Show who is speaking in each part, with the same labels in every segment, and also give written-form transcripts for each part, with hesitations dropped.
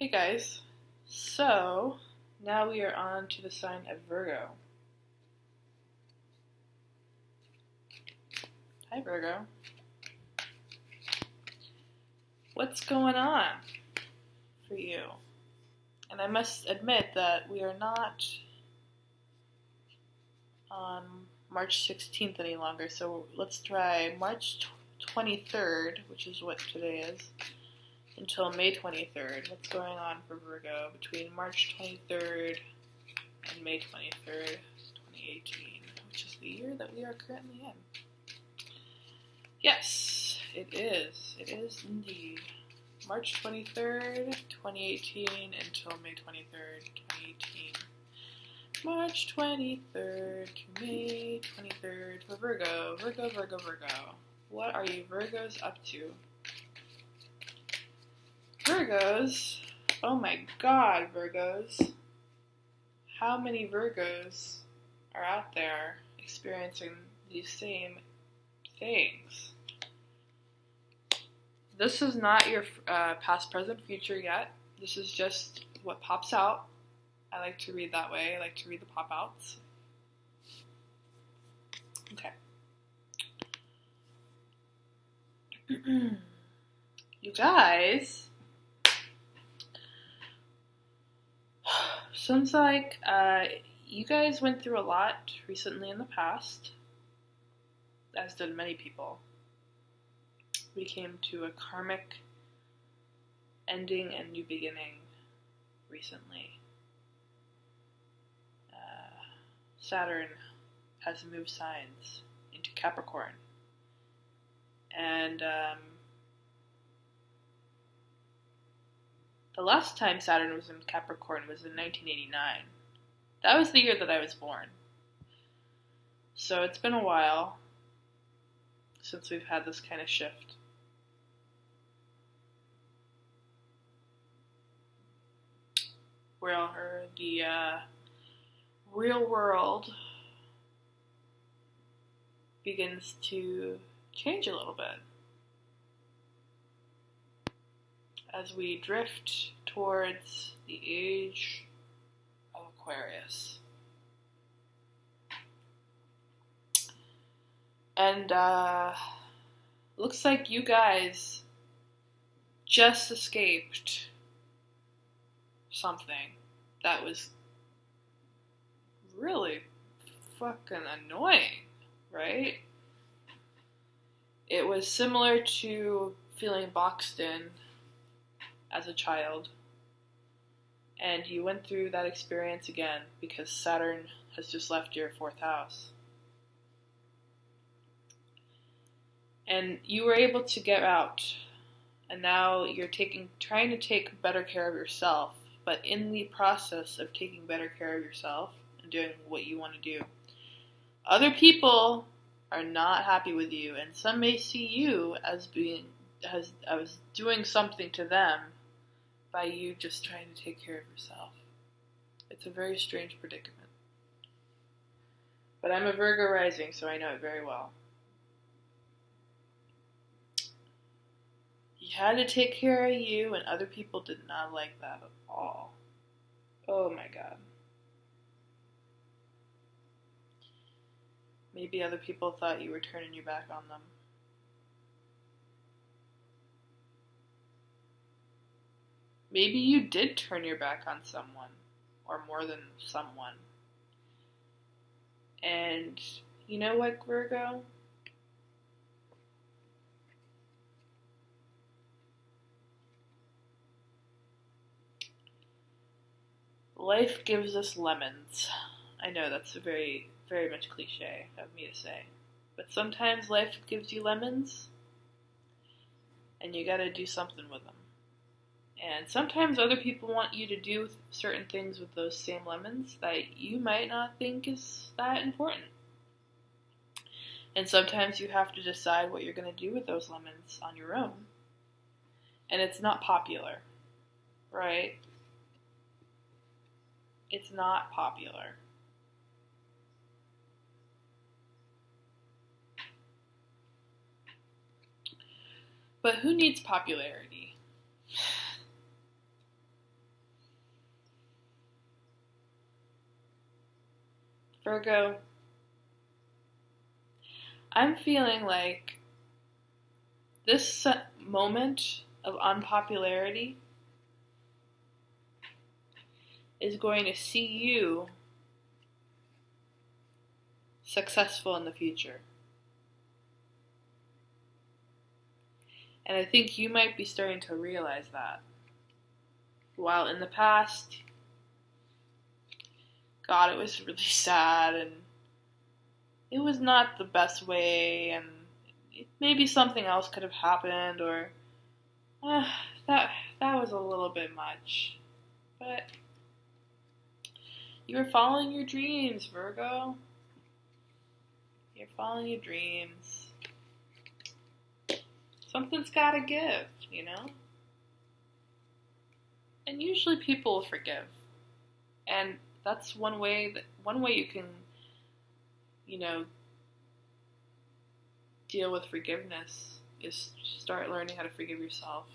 Speaker 1: Hey guys, so now we are on to the sign of Virgo. Hi Virgo. What's going on for you? And I must admit that we are not on March 16th any longer, so let's try March 23rd, which is what today is, until May 23rd. What's going on for Virgo between March 23rd and May 23rd, 2018, which is the year that we are currently in? Yes, it is. It is indeed. March 23rd, 2018 until May 23rd, 2018. March 23rd to May 23rd for Virgo. Virgo, Virgo, Virgo. What are you Virgos up to? Virgos? Oh my god, Virgos. How many Virgos are out there experiencing these same things? This is not your past, present, future yet. This is just what pops out. I like to read that way. I like to read the pop-outs. Okay. You guys, seems like you guys went through a lot recently in the past, as did many people. We came to a karmic ending and new beginning recently. Saturn has moved signs into Capricorn. And the last time Saturn was in Capricorn was in 1989. That was the year that I was born. So it's been a while since we've had this kind of shift. Where the real world begins to change a little bit as we drift towards the age of Aquarius. And looks like you guys just escaped something that was really fucking annoying, right? It was similar to feeling boxed in as a child, and you went through that experience again because Saturn has just left your 4th house. And you were able to get out, and now you're trying to take better care of yourself, but in the process of taking better care of yourself and doing what you want to do, other people are not happy with you, and some may see you as doing something to them by you just trying to take care of yourself. It's a very strange predicament. But I'm a Virgo rising, so I know it very well. You had to take care of you, and other people did not like that at all. Oh my god. Maybe other people thought you were turning your back on them. Maybe you did turn your back on someone, or more than someone. And you know what, Virgo? Life gives us lemons. I know that's a very, very much cliche of me to say. But sometimes life gives you lemons, and you gotta do something with them. And sometimes other people want you to do certain things with those same lemons that you might not think is that important. And sometimes you have to decide what you're gonna do with those lemons on your own. And it's not popular, right? It's not popular. But who needs popularity? Virgo, I'm feeling like this moment of unpopularity is going to see you successful in the future. And I think you might be starting to realize that. While in the past, God, it was really sad and it was not the best way and maybe something else could have happened or that was a little bit much. But you were following your dreams, Virgo. You're following your dreams. Something's gotta give, you know? And usually people will forgive. And that's one way you can, you know, deal with forgiveness is start learning how to forgive yourself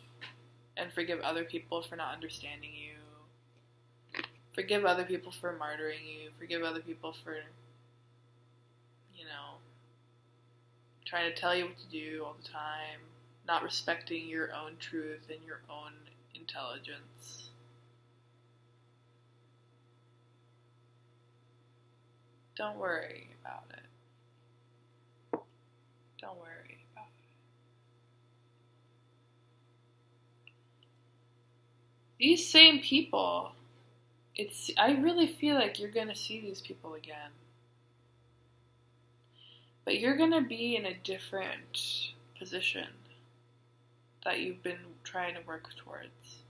Speaker 1: and forgive other people for not understanding you. Forgive other people for martyring you. Forgive other people for, you know, trying to tell you what to do all the time. Not respecting your own truth and your own intelligence. Don't worry about it. Don't worry about it. These same people, I really feel like you're going to see these people again. But you're going to be in a different position that you've been trying to work towards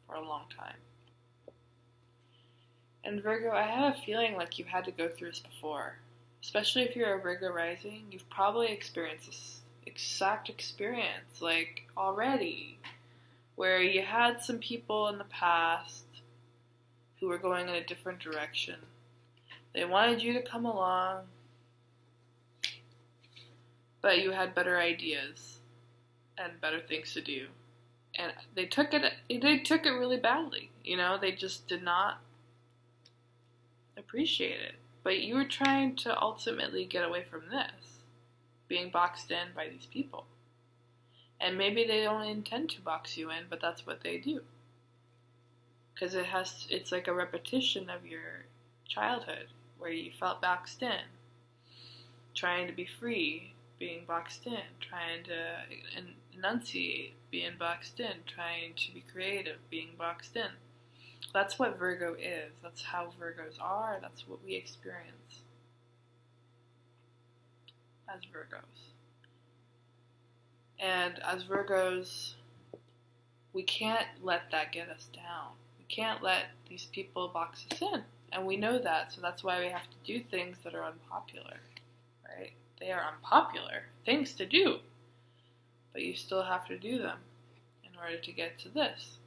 Speaker 1: for a long time. And Virgo, I have a feeling like you've had to go through this before. Especially if you're a Virgo rising, you've probably experienced this exact experience, like, already. Where you had some people in the past who were going in a different direction. They wanted you to come along, but you had better ideas and better things to do. And they took it really badly, you know, they just did not appreciate it. But you were trying to ultimately get away from this, being boxed in by these people. And maybe they don't intend to box you in, but that's what they do. Because it's like a repetition of your childhood, where you felt boxed in, trying to be free, being boxed in, trying to enunciate, being boxed in, trying to be creative, being boxed in. That's what Virgo is. That's how Virgos are. That's what we experience as Virgos. And as Virgos, we can't let that get us down. We can't let these people box us in. And we know that, so that's why we have to do things that are unpopular, right? They are unpopular things to do, but you still have to do them in order to get to this.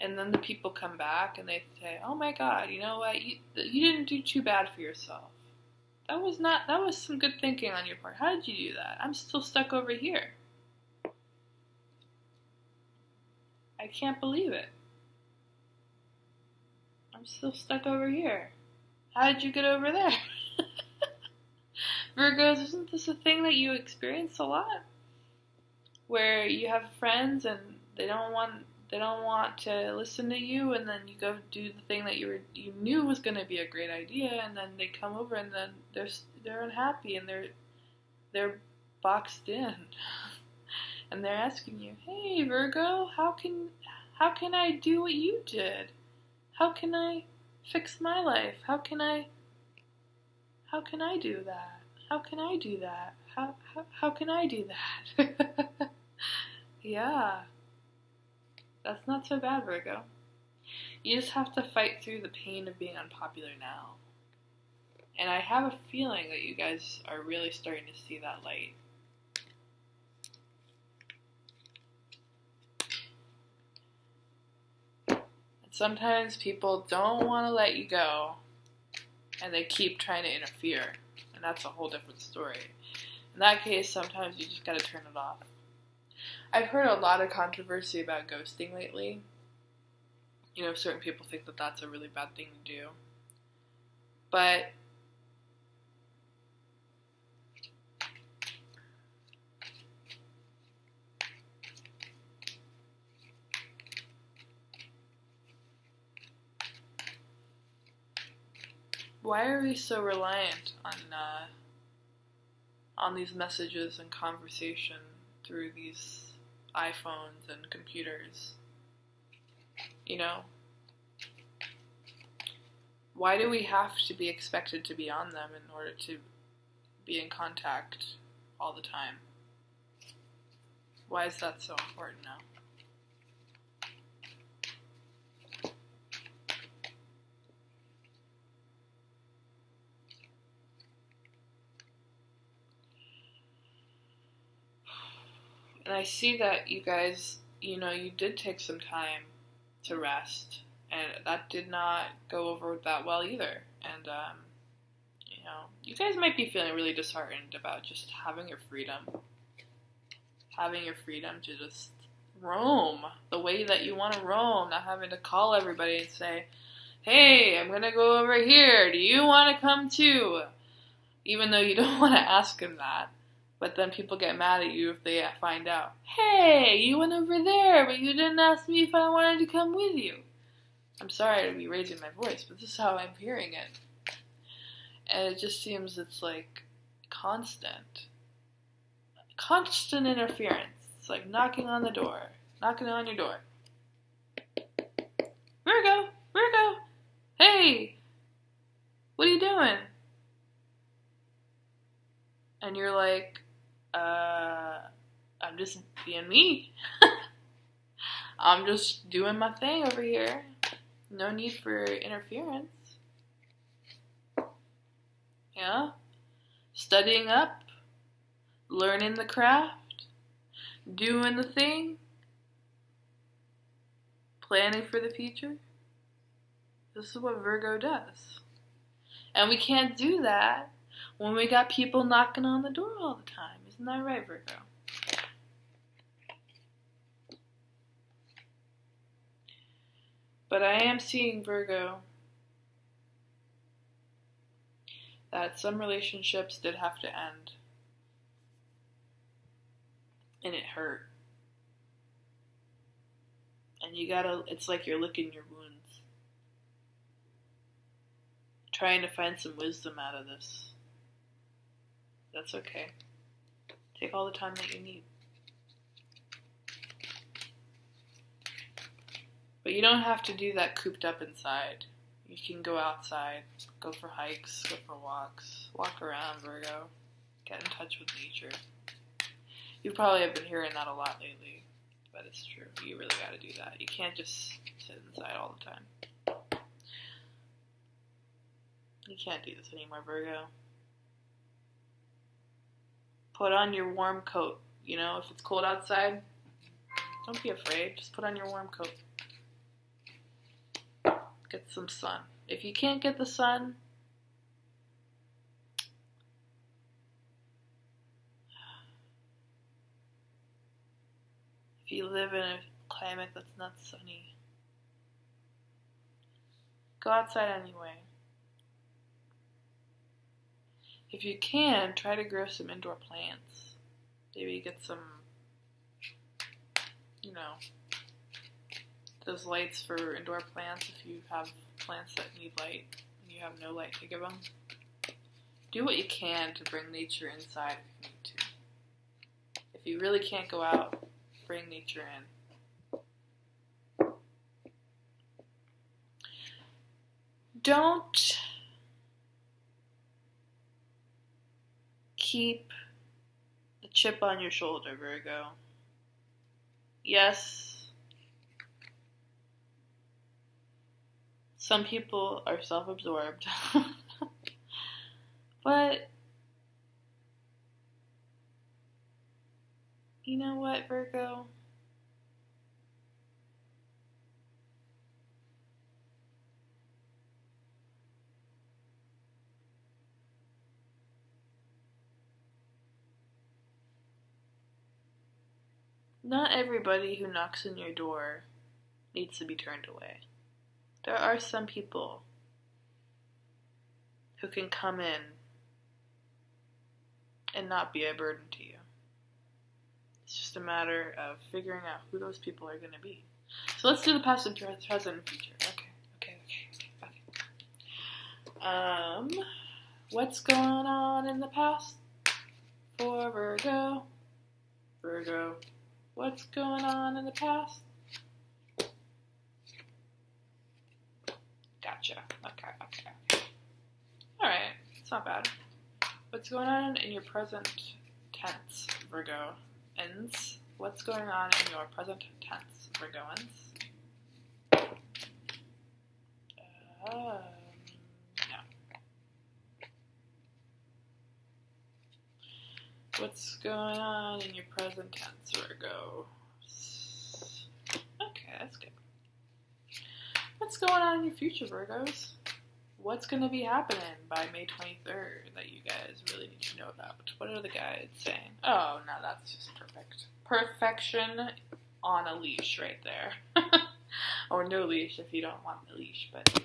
Speaker 1: And then the people come back and they say, oh my God, you know what, you didn't do too bad for yourself. That was some good thinking on your part. How did you do that? I'm still stuck over here. I can't believe it. I'm still stuck over here. How did you get over there? Virgos, isn't this a thing that you experience a lot? Where you have friends and they don't want to listen to you, and then you go do the thing that you knew was going to be a great idea, and then they come over and then they're unhappy and they're boxed in. And they're asking you, "Hey Virgo, how can I do what you did? How can I fix my life? How can I do that? How can I do that? How can I do that?" Yeah. That's not so bad, Virgo. You just have to fight through the pain of being unpopular now. And I have a feeling that you guys are really starting to see that light. Sometimes people don't want to let you go, and they keep trying to interfere, and that's a whole different story. In that case, sometimes you just gotta turn it off. I've heard a lot of controversy about ghosting lately, You know, certain people think that that's a really bad thing to do. But why are we so reliant on these messages and conversation through these iPhones and computers? You know? Why do we have to be expected to be on them in order to be in contact all the time? Why is that so important now? And I see that you guys, you know, you did take some time to rest, and that did not go over that well either. And, you know, you guys might be feeling really disheartened about just having your freedom. Having your freedom to just roam the way that you want to roam, not having to call everybody and say, hey, I'm going to go over here. Do you want to come too? Even though you don't want to ask them that. But then people get mad at you if they find out, hey, you went over there, but you didn't ask me if I wanted to come with you. I'm sorry to be raising my voice, but this is how I'm hearing it. And it just seems it's like constant interference. It's like knocking on your door. Virgo, hey, what are you doing? And you're like, I'm just being me. I'm just doing my thing over here. No need for interference. Yeah? Studying up, learning the craft, doing the thing, planning for the future. This is what Virgo does. And we can't do that when we got people knocking on the door all the time. Isn't that right, Virgo? But I am seeing, Virgo, that some relationships did have to end. And it hurt. And it's like you're licking your wounds. Trying to find some wisdom out of this. That's okay. Take all the time that you need. But you don't have to do that cooped up inside. You can go outside, go for hikes, go for walks, walk around, Virgo. Get in touch with nature. You probably have been hearing that a lot lately, but it's true. You really gotta do that. You can't just sit inside all the time. You can't do this anymore, Virgo. Put on your warm coat. You know, if it's cold outside, don't be afraid. Just put on your warm coat. Get some sun. If you can't get the sun, if you live in a climate that's not sunny, go outside anyway. If you can, try to grow some indoor plants. Maybe get some, you know, those lights for indoor plants if you have plants that need light and you have no light to give them. Do what you can to bring nature inside if you need to. If you really can't go out, bring nature in. Don't keep the chip on your shoulder, Virgo. Yes, some people are self-absorbed, but you know what, Virgo? Not everybody who knocks on your door needs to be turned away. There are some people who can come in and not be a burden to you. It's just a matter of figuring out who those people are going to be. So let's do the past and present and future. Okay. What's going on in the past for Virgo? Virgo, what's going on in the past? Gotcha. Okay. Alright, it's not bad. What's going on in your present tense, Virgoans? What's going on in your present tense, Virgoans? No. What's going on in your present tense, Virgo? Okay, that's good. What's going on in your future, Virgos? What's going to be happening by May 23rd that you guys really need to know about? What are the guides saying? Oh, no, that's just perfect. Perfection on a leash right there. Or no leash if you don't want the leash, but...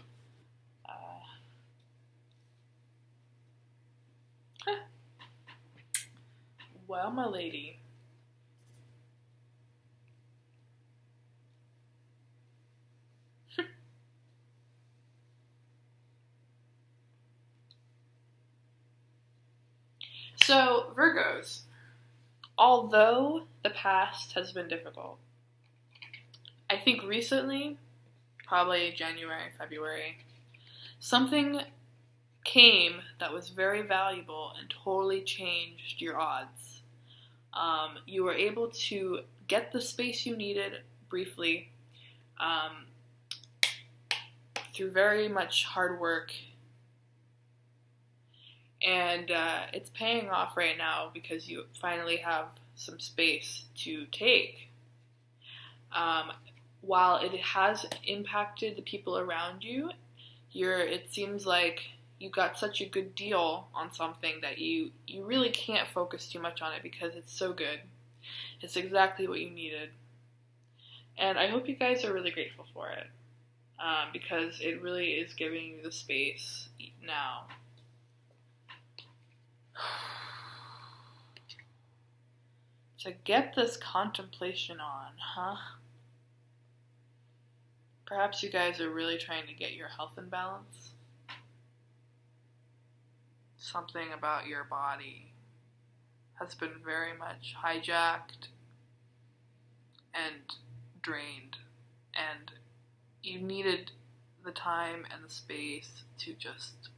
Speaker 1: Well, my lady. So, Virgos, although the past has been difficult, I think recently, probably January, February, something came that was very valuable and totally changed your odds. You were able to get the space you needed briefly through very much hard work. And it's paying off right now because you finally have some space to take. While it has impacted the people around you, it seems like you got such a good deal on something that you really can't focus too much on it because it's so good. It's exactly what you needed. And I hope you guys are really grateful for it because it really is giving you the space now. To get this contemplation on, huh? Perhaps you guys are really trying to get your health in balance. Something about your body has been very much hijacked and drained, and you needed the time and the space to just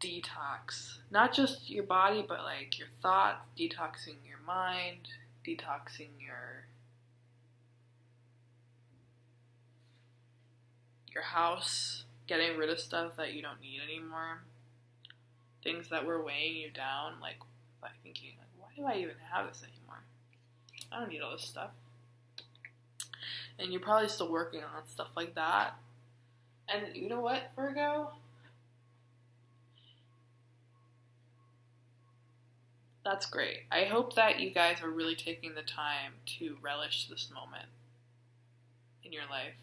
Speaker 1: detox. Not just your body, but like your thoughts, detoxing your mind, detoxing your house, getting rid of stuff that you don't need anymore. Things that were weighing you down, like thinking, like, why do I even have this anymore? I don't need all this stuff. And you're probably still working on stuff like that. And you know what, Virgo? That's great. I hope that you guys are really taking the time to relish this moment in your life.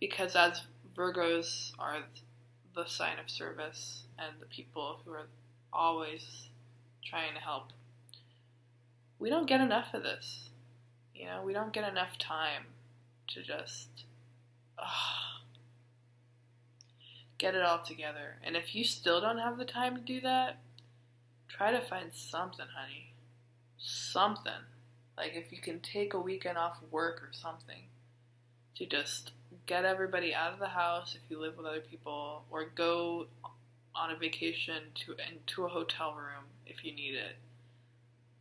Speaker 1: Because as Virgos are the sign of service and the people who are always trying to help, we don't get enough of this. You know, we don't get enough time to just get it all together. And if you still don't have the time to do that, try to find something, honey. Something. Like if you can take a weekend off work or something to just get everybody out of the house if you live with other people, or go on a vacation to a hotel room if you need it,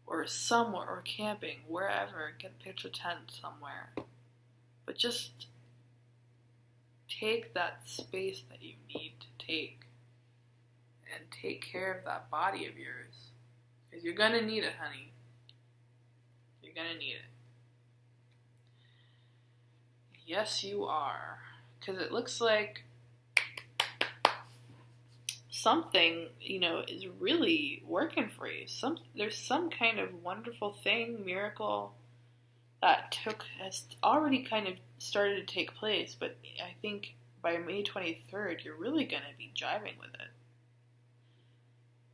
Speaker 1: or somewhere, or camping, wherever, get a pitch a tent somewhere. But just take that space that you need to take and take care of that body of yours. Because you're going to need it, honey. You're going to need it. Yes, you are. Because it looks like something, is really working for you. There's some kind of wonderful thing, miracle that has already kind of started to take place, but I think by May 23rd, you're really going to be jiving with it.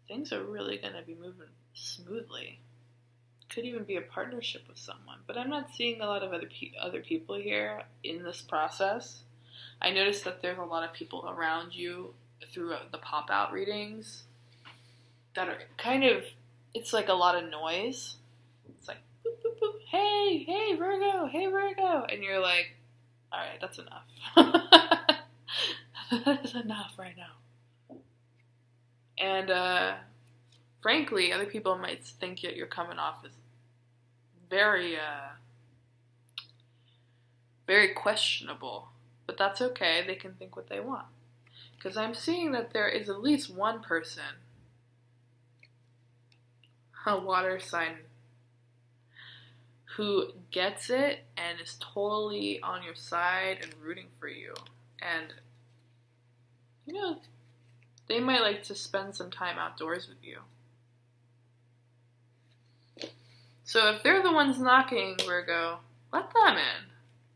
Speaker 1: Things are really going to be moving smoothly. Could even be a partnership with someone, but I'm not seeing a lot of other people here in this process. I noticed that there's a lot of people around you through the pop-out readings that are kind of, it's like a lot of noise. It's like, boop, boop, boop, hey Virgo, and you're like, alright, that's enough. That is enough right now. And frankly, other people might think that you're coming off as very questionable, but that's okay. They can think what they want. Because I'm seeing that there is at least one person, a water sign, who gets it and is totally on your side and rooting for you. And, they might like to spend some time outdoors with you. So if they're the ones knocking, Virgo, let them in.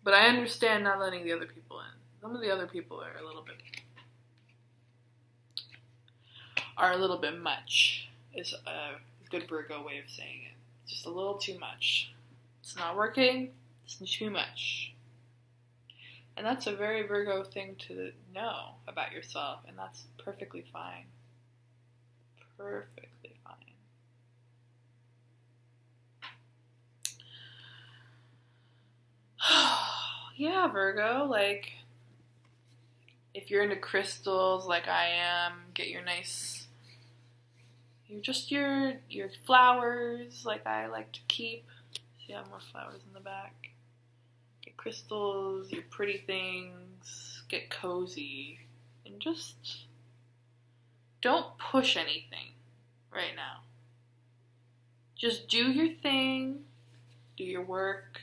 Speaker 1: But I understand not letting the other people in. Some of the other people are a little bit much, is a good Virgo way of saying it. Just a little too much. It's not working, it's too much. And that's a very Virgo thing to know about yourself, and that's perfectly fine. Perfectly fine. Yeah, Virgo, like, if you're into crystals like I am, get your nice, your flowers like I like to keep. See, I have more flowers in the back. Get crystals, your pretty things, get cozy, and just don't push anything right now. Just do your thing, do your work,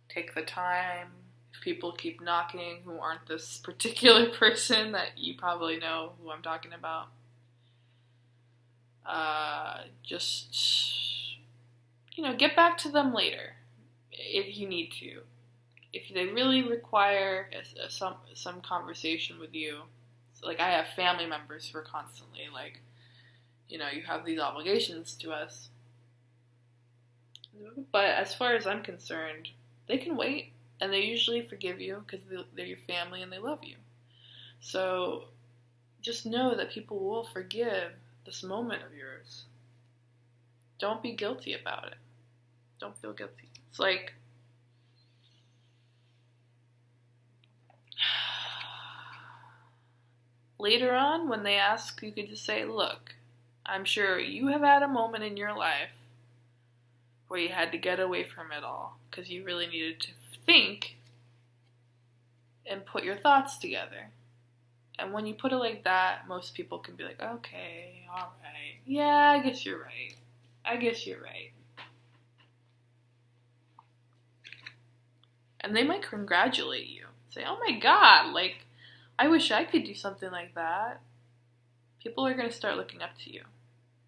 Speaker 1: take the time. If people keep knocking who aren't this particular person that you probably know who I'm talking about, just, get back to them later if you need to. If they really require some conversation with you, like I have family members who are constantly like, you have these obligations to us. But as far as I'm concerned, they can wait, and they usually forgive you because they're your family and they love you. So just know that people will forgive this moment of yours. Don't be guilty about it. Don't feel guilty. It's like, later on, when they ask, you could just say, look, I'm sure you have had a moment in your life where you had to get away from it all because you really needed to think and put your thoughts together. And when you put it like that, most people can be like, okay, all right. Yeah, I guess you're right. And they might congratulate you. Say, oh my God, like, I wish I could do something like that. People are going to start looking up to you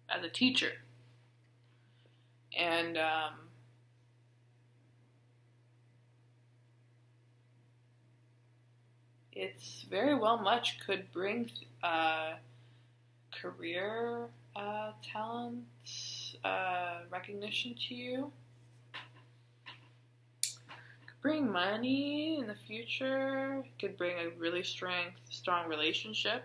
Speaker 1: as a teacher. And, it's very well much could bring career talent, recognition to you. Could bring money in the future. Could bring a really strong relationship.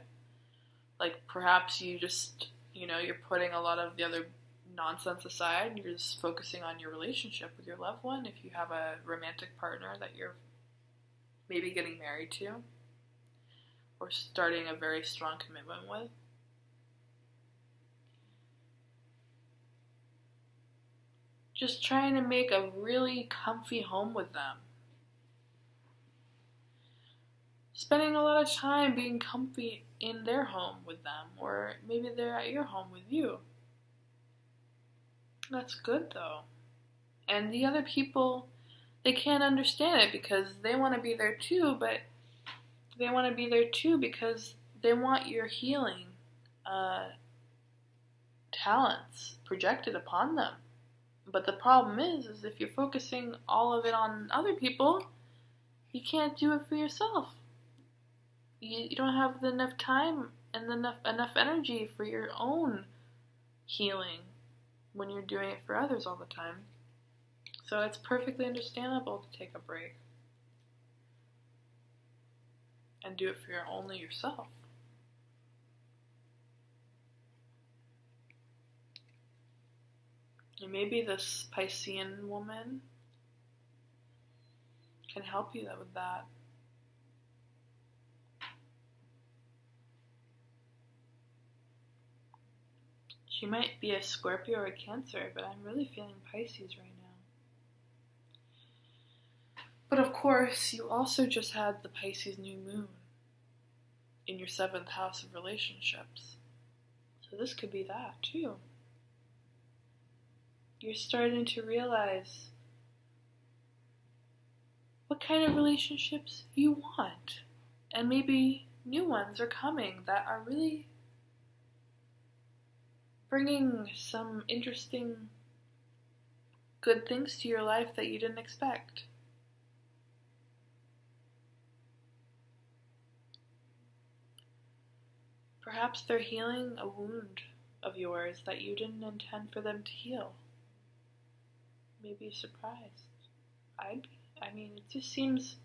Speaker 1: Like perhaps you just, you're putting a lot of the other nonsense aside and you're just focusing on your relationship with your loved one. If you have a romantic partner that you're maybe getting married to or starting a very strong commitment with. Just trying to make a really comfy home with them. Spending a lot of time being comfy in their home with them, or maybe they're at your home with you. That's good though. And the other people, they can't understand it because they want to be there too, but they want to be there too because they want your healing talents projected upon them. But the problem is if you're focusing all of it on other people, you can't do it for yourself. You don't have enough time and enough energy for your own healing when you're doing it for others all the time. So it's perfectly understandable to take a break and do it for only yourself. And maybe this Piscean woman can help you with that. She might be a Scorpio or a Cancer, but I'm really feeling Pisces right now. But of course, you also just had the Pisces new moon in your 7th house of relationships. So this could be that too. You're starting to realize what kind of relationships you want. And maybe new ones are coming that are really bringing some interesting, good things to your life that you didn't expect. Perhaps they're healing a wound of yours that you didn't intend for them to heal. Maybe surprised. I mean, it just seems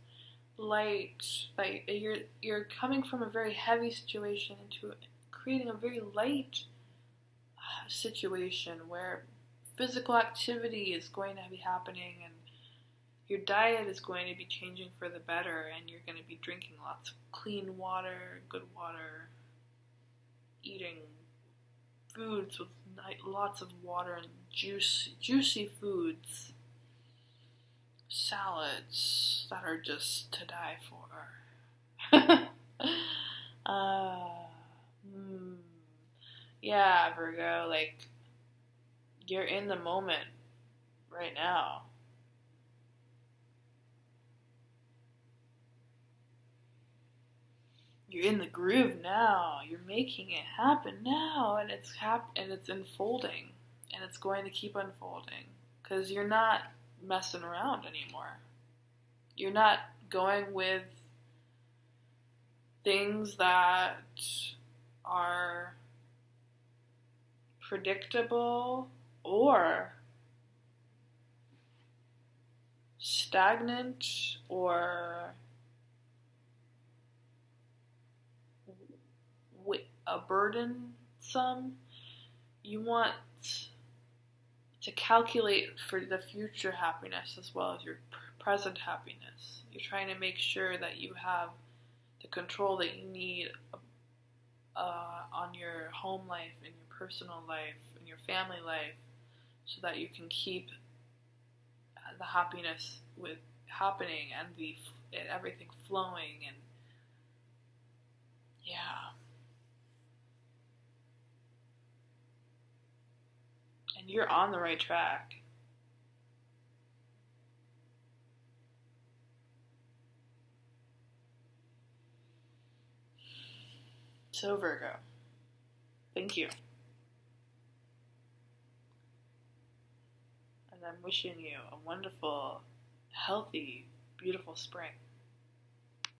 Speaker 1: light. Like you're coming from a very heavy situation into creating a very light situation where physical activity is going to be happening and your diet is going to be changing for the better, and you're going to be drinking lots of clean water, good water, eating foods with lots of water and juicy foods, salads that are just to die for. Yeah, Virgo, like, you're in the moment right now. You're in the groove now. You're making it happen now, and it's unfolding, and it's going to keep unfolding because you're not messing around anymore. You're not going with things that are predictable or stagnant or a burdensome. You want to calculate for the future happiness as well as your present happiness. You're trying to make sure that you have the control that you need on your home life, in your personal life, in your family life, so that you can keep the happiness with happening and everything flowing. And yeah. And you're on the right track. So Virgo, thank you. And I'm wishing you a wonderful, healthy, beautiful spring.